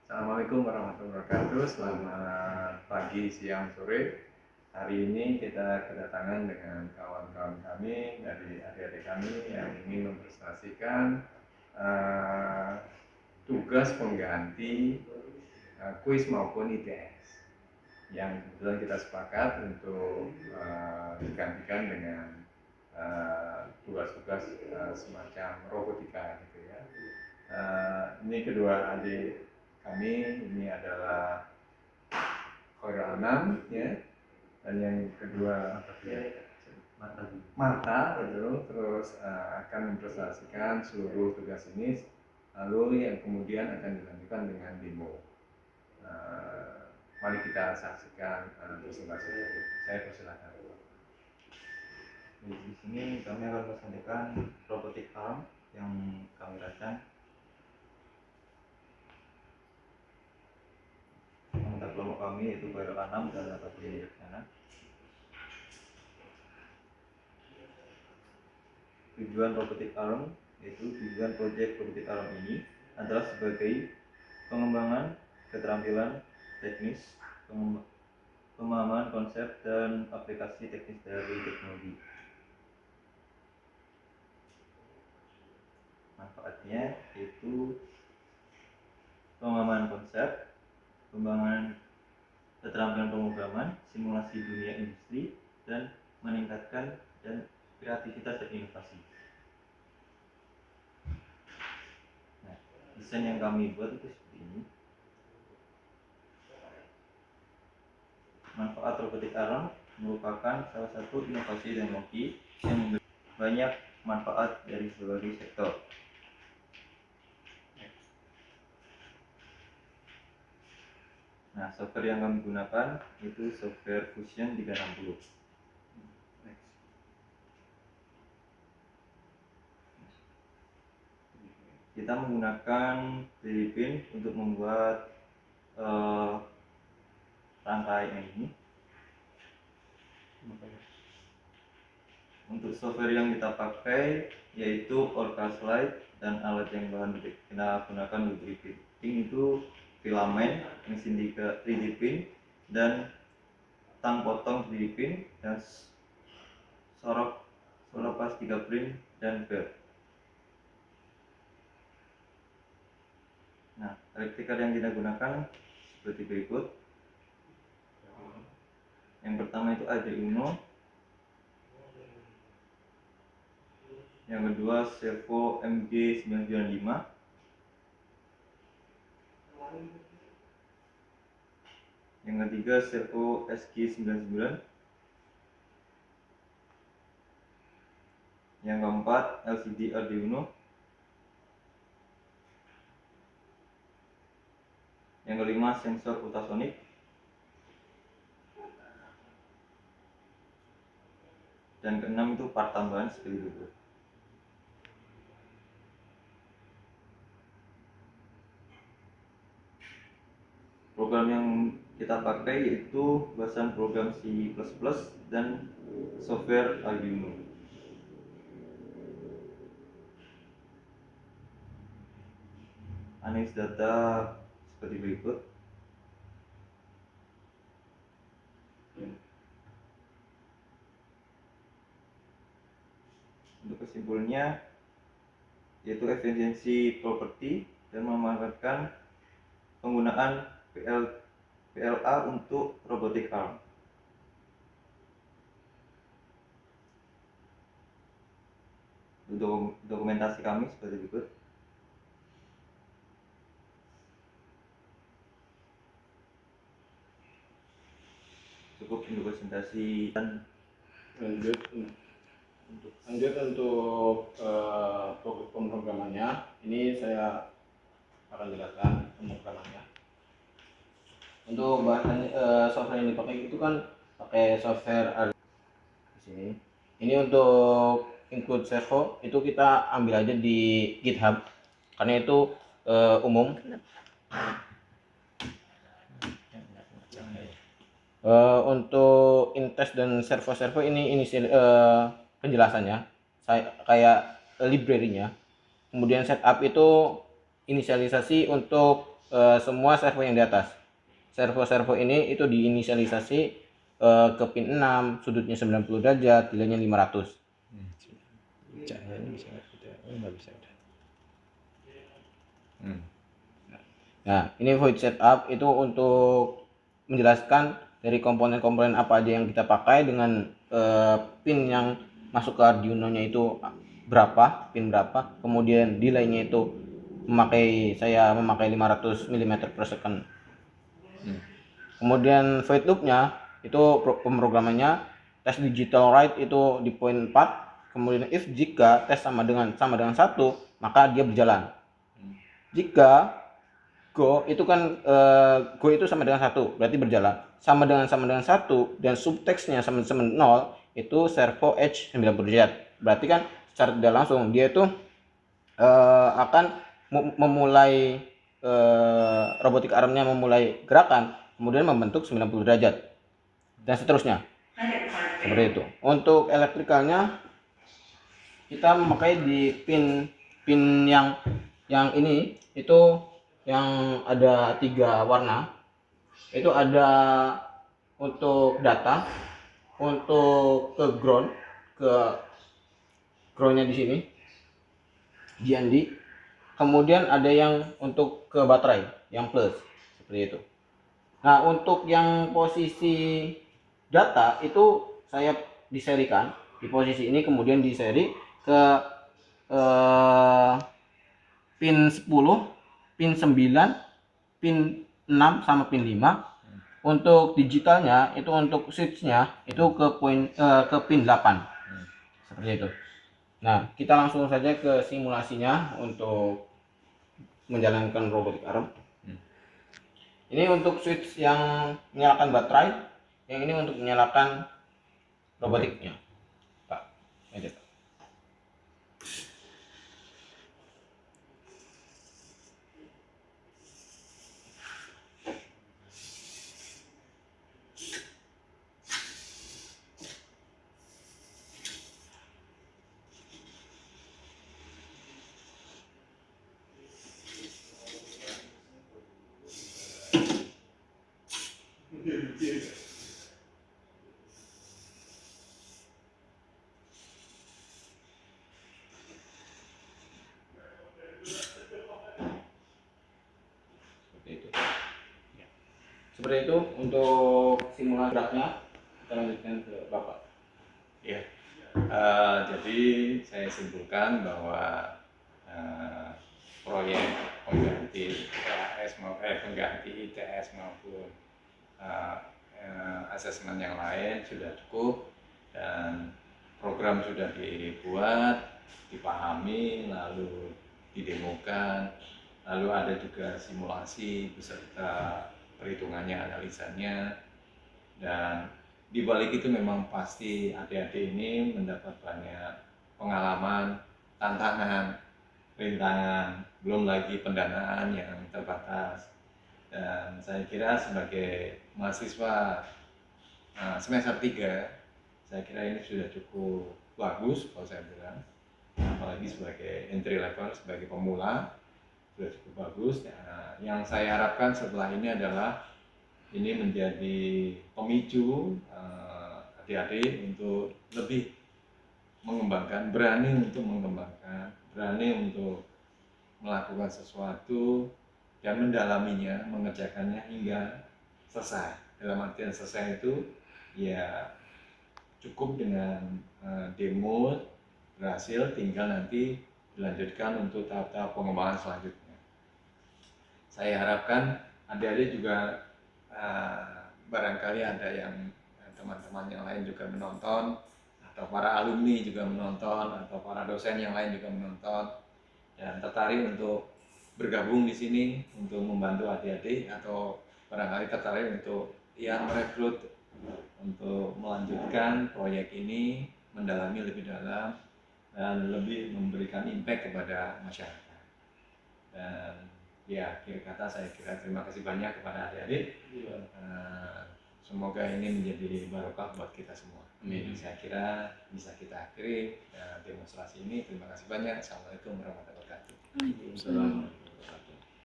Assalamualaikum warahmatullahi wabarakatuh. Selamat pagi, siang, sore. Hari ini kita kedatangan dengan kawan-kawan kami dari adik-adik kami yang ingin mempresentasikan tugas pengganti kuis maupun ITS yang kebetulan kita sepakat untuk digantikan dengan tugas-tugas semacam robotika gitu ya. Ini kedua adik kami, ini adalah Khairul Anam ya, dan yang kedua Marta betul, terus akan mempresentasikan seluruh tugas ini, lalu yang kemudian akan dilanjutkan dengan demo. Mari kita saksikan presentasi ini. Saya persilakan. Di sini kami akan presentasikan robotic arm yang kami rancang. Anggota kelompok kami yaitu Khairul Anam dan dapat di sana. Tujuan robotic arm yaitu tujuan proyek robotic arm ini adalah sebagai pengembangan keterampilan teknis, pemahaman konsep dan aplikasi teknis dari teknologi. Manfaatnya yaitu pemahaman konsep, pengembangan keterampilan pemrograman, simulasi dunia industri, dan meningkatkan dan kreativitas dan inovasi. Nah, desain yang kami buat itu seperti ini. Manfaat robotik arm merupakan salah satu inovasi teknologi yang memberi banyak manfaat dari berbagai sektor. Nah, software yang kami gunakan itu software Fusion 360. Kita menggunakan 3D Print untuk membuat rangkaian ini. Untuk software yang kita pakai yaitu Orca Slide, dan alat yang bahan kita gunakan untuk 3D printing itu filamen, mesin 3D print, dan tang potong 3D print, dan sorok solopas 3D print, dan belt. Nah, electrical yang kita gunakan seperti berikut. Yang pertama itu Arduino, yang kedua servo MG995, yang ketiga servo SG99, yang keempat LCD Arduino, yang kelima sensor ultrasonic, dan keenam itu part tambahan seperti itu. Program yang kita pakai yaitu bahasan program C++ dan software Arduino. Analisis data seperti berikut. Untuk kesimpulannya yaitu efisiensi properti dan memanfaatkan penggunaan PLA untuk robotic arm. Untuk dokumentasi kami seperti berikut. Cukup untuk presentasi dan lanjut untuk pemrogramannya. Ini saya akan jelaskan pemrogramannya. Untuk bahasan software yang dipakai itu kan pakai software di sini. Ini untuk include servo itu kita ambil aja di GitHub karena itu umum. Untuk intes dan servo ini penjelasannya kayak library-nya. Kemudian setup itu inisialisasi untuk semua servo yang di atas. Servo-servo ini itu diinisialisasi ke pin 6, sudutnya 90 derajat, nilainya 500. Cahayanya bisa nggak bisa udah. Nah, ini void setup itu untuk menjelaskan dari komponen-komponen apa aja yang kita pakai dengan pin yang masuk ke Arduino-nya itu berapa, pin berapa, kemudian delay-nya itu saya memakai 500 mm per second. Kemudian void loop-nya itu pemrogramannya tes digital write itu di poin 4, kemudian if jika tes sama dengan 1 maka dia berjalan. Jika go itu kan go itu sama dengan 1 berarti berjalan, sama dengan 1 dan subteksnya sama dengan 0 itu servo edge 90 derajat, berarti kan secara tidak langsung dia itu akan memulai robotik armnya memulai gerakan kemudian membentuk 90 derajat dan seterusnya seperti itu. Untuk elektrikalnya kita memakai di pin yang ini itu yang ada 3 warna. Itu ada untuk data, untuk ke groundnya di sini GND, kemudian ada yang untuk ke baterai yang plus seperti itu. Nah, untuk yang posisi data itu saya diserikan di posisi ini, kemudian diseri ke pin 10, pin 9, pin 6 sama pin 5. Untuk digitalnya itu untuk switchnya itu ke pin 8 seperti itu. Nah, kita langsung saja ke simulasinya untuk menjalankan robotik arm. Ini untuk switch yang menyalakan baterai, yang ini untuk menyalakan robotiknya, Pak. Aja, Pak. Seperti itu untuk simulasi geraknya. Kita lanjutkan ke Bapak. Ya, jadi saya simpulkan bahwa proyek pengganti pengganti ITS maupun asesmen yang lain sudah cukup dan program sudah dibuat, dipahami, lalu didemokan, lalu ada juga simulasi beserta perhitungannya, analisanya, dan di balik itu memang pasti adik-adik ini mendapat banyak pengalaman, tantangan, rintangan, belum lagi pendanaan yang terbatas. Dan saya kira sebagai mahasiswa semester 3, saya kira ini sudah cukup bagus kalau saya bilang, apalagi sebagai entry level, sebagai pemula sudah cukup bagus. Yang saya harapkan setelah ini adalah ini menjadi pemicu adik-adik untuk lebih mengembangkan, berani untuk mengembangkan, berani untuk melakukan sesuatu dan mendalaminya, mengerjakannya hingga selesai. Dalam artian selesai itu ya cukup dengan demo berhasil, tinggal nanti dilanjutkan untuk tahap-tahap pengembangan selanjutnya. Saya harapkan adik-adik juga barangkali ada yang teman-teman yang lain juga menonton, atau para alumni juga menonton, atau para dosen yang lain juga menonton dan tertarik untuk bergabung di sini untuk membantu adik-adik, atau barangkali tertarik untuk merekrut untuk melanjutkan proyek ini, mendalami lebih dalam dan lebih memberikan impact kepada masyarakat. Dan ya, akhir kata saya kira terima kasih banyak kepada adik-adik. Semoga ini menjadi barokah buat kita semua. Amin. Saya kira bisa kita akhiri demonstrasi ini. Terima kasih banyak. Assalamualaikum warahmatullahi wabarakatuh.